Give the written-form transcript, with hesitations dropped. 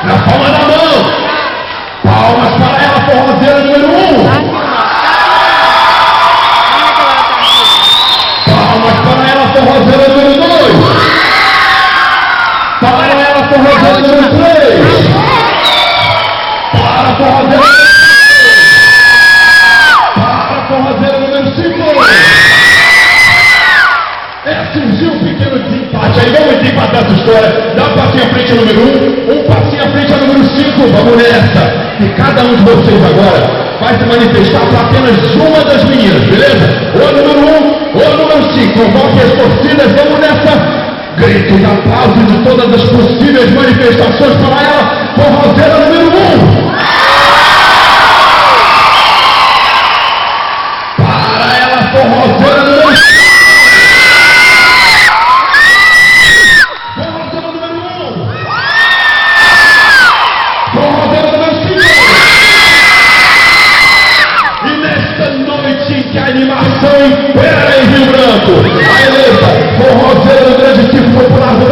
Na palma da mão. Palmas para ela, forrozeira número 1. Palmas para ela, forrozeira número 2. Para ela, forrozeira número 3. Para a forrozeira. Para a forrozeira número 5. Surgiu um pequeno desempate. Aí vamos desempatar essa história. Dá um passinho à frente, número 1. Um passinho à frente, a número 5. Vamos nessa. E cada um de vocês agora vai se manifestar para apenas uma das meninas, beleza? Ou a número 1 ou a número 5. Convoque as torcidas. Vamos nessa. Gritos, aplausos de todas as possíveis manifestações para ela. Forrozeira número 1. Para ela, forrozeira número 5. Que animação impera em Rio Branco! A eleita forrozeira do grande circo popular do